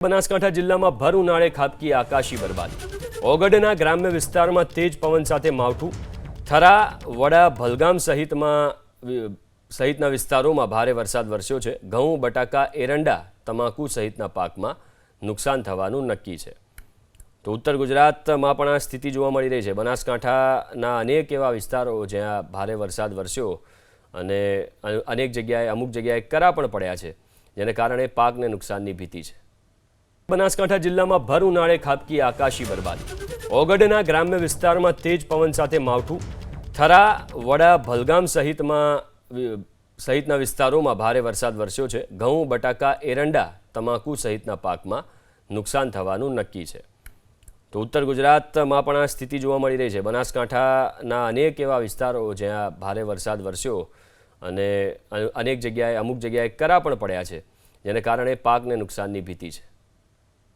બનાસકાંઠા જિલ્લામાં ભર ઉનાળે ખાબકી આકાશી બરબાદી। ઓગડના ગ્રામ્ય વિસ્તારમાં તેજ પવન સાથે માવઠું। થરા, વડા, ભલગામ સહિતના વિસ્તારોમાં ભારે વરસાદ વરસ્યો છે। ઘઉં, બટાકા, એરંડા, તમાકુ સહિતના પાકમાં નુકસાન થવાનું નક્કી છે। તો ઉત્તર ગુજરાતમાં પણ આ સ્થિતિ જોવા મળી રહી છે। બનાસકાંઠાના અનેક એવા વિસ્તારો જ્યાં ભારે વરસાદ વરસ્યો અને અમુક જગ્યાએ કરા પણ પડ્યા છે, જેને કારણે પાકને નુકસાનની ભીતિ છે। બનાસકાંઠા જિલ્લામાં ભર ઉનાળે ખાબકી આકાશી બરબાદી। ઓગડના ગ્રામ્ય વિસ્તારમાં તેજ પવન સાથે માવઠું। થરા, વડા, ભલગામ સહિતના વિસ્તારોમાં ભારે વરસાદ વરસ્યો છે। ઘઉં, બટાકા, એરંડા, તમાકુ સહિતના પાકમાં નુકસાન થવાનું નક્કી છે। તો ઉત્તર ગુજરાતમાં પણ આ સ્થિતિ જોવા મળી રહી છે। બનાસકાંઠાના અનેક એવા વિસ્તારો જ્યાં ભારે વરસાદ વરસ્યો અને અમુક જગ્યાએ કરા પણ પડ્યા છે, જેને કારણે પાકને નુકસાનની ભીતિ છે।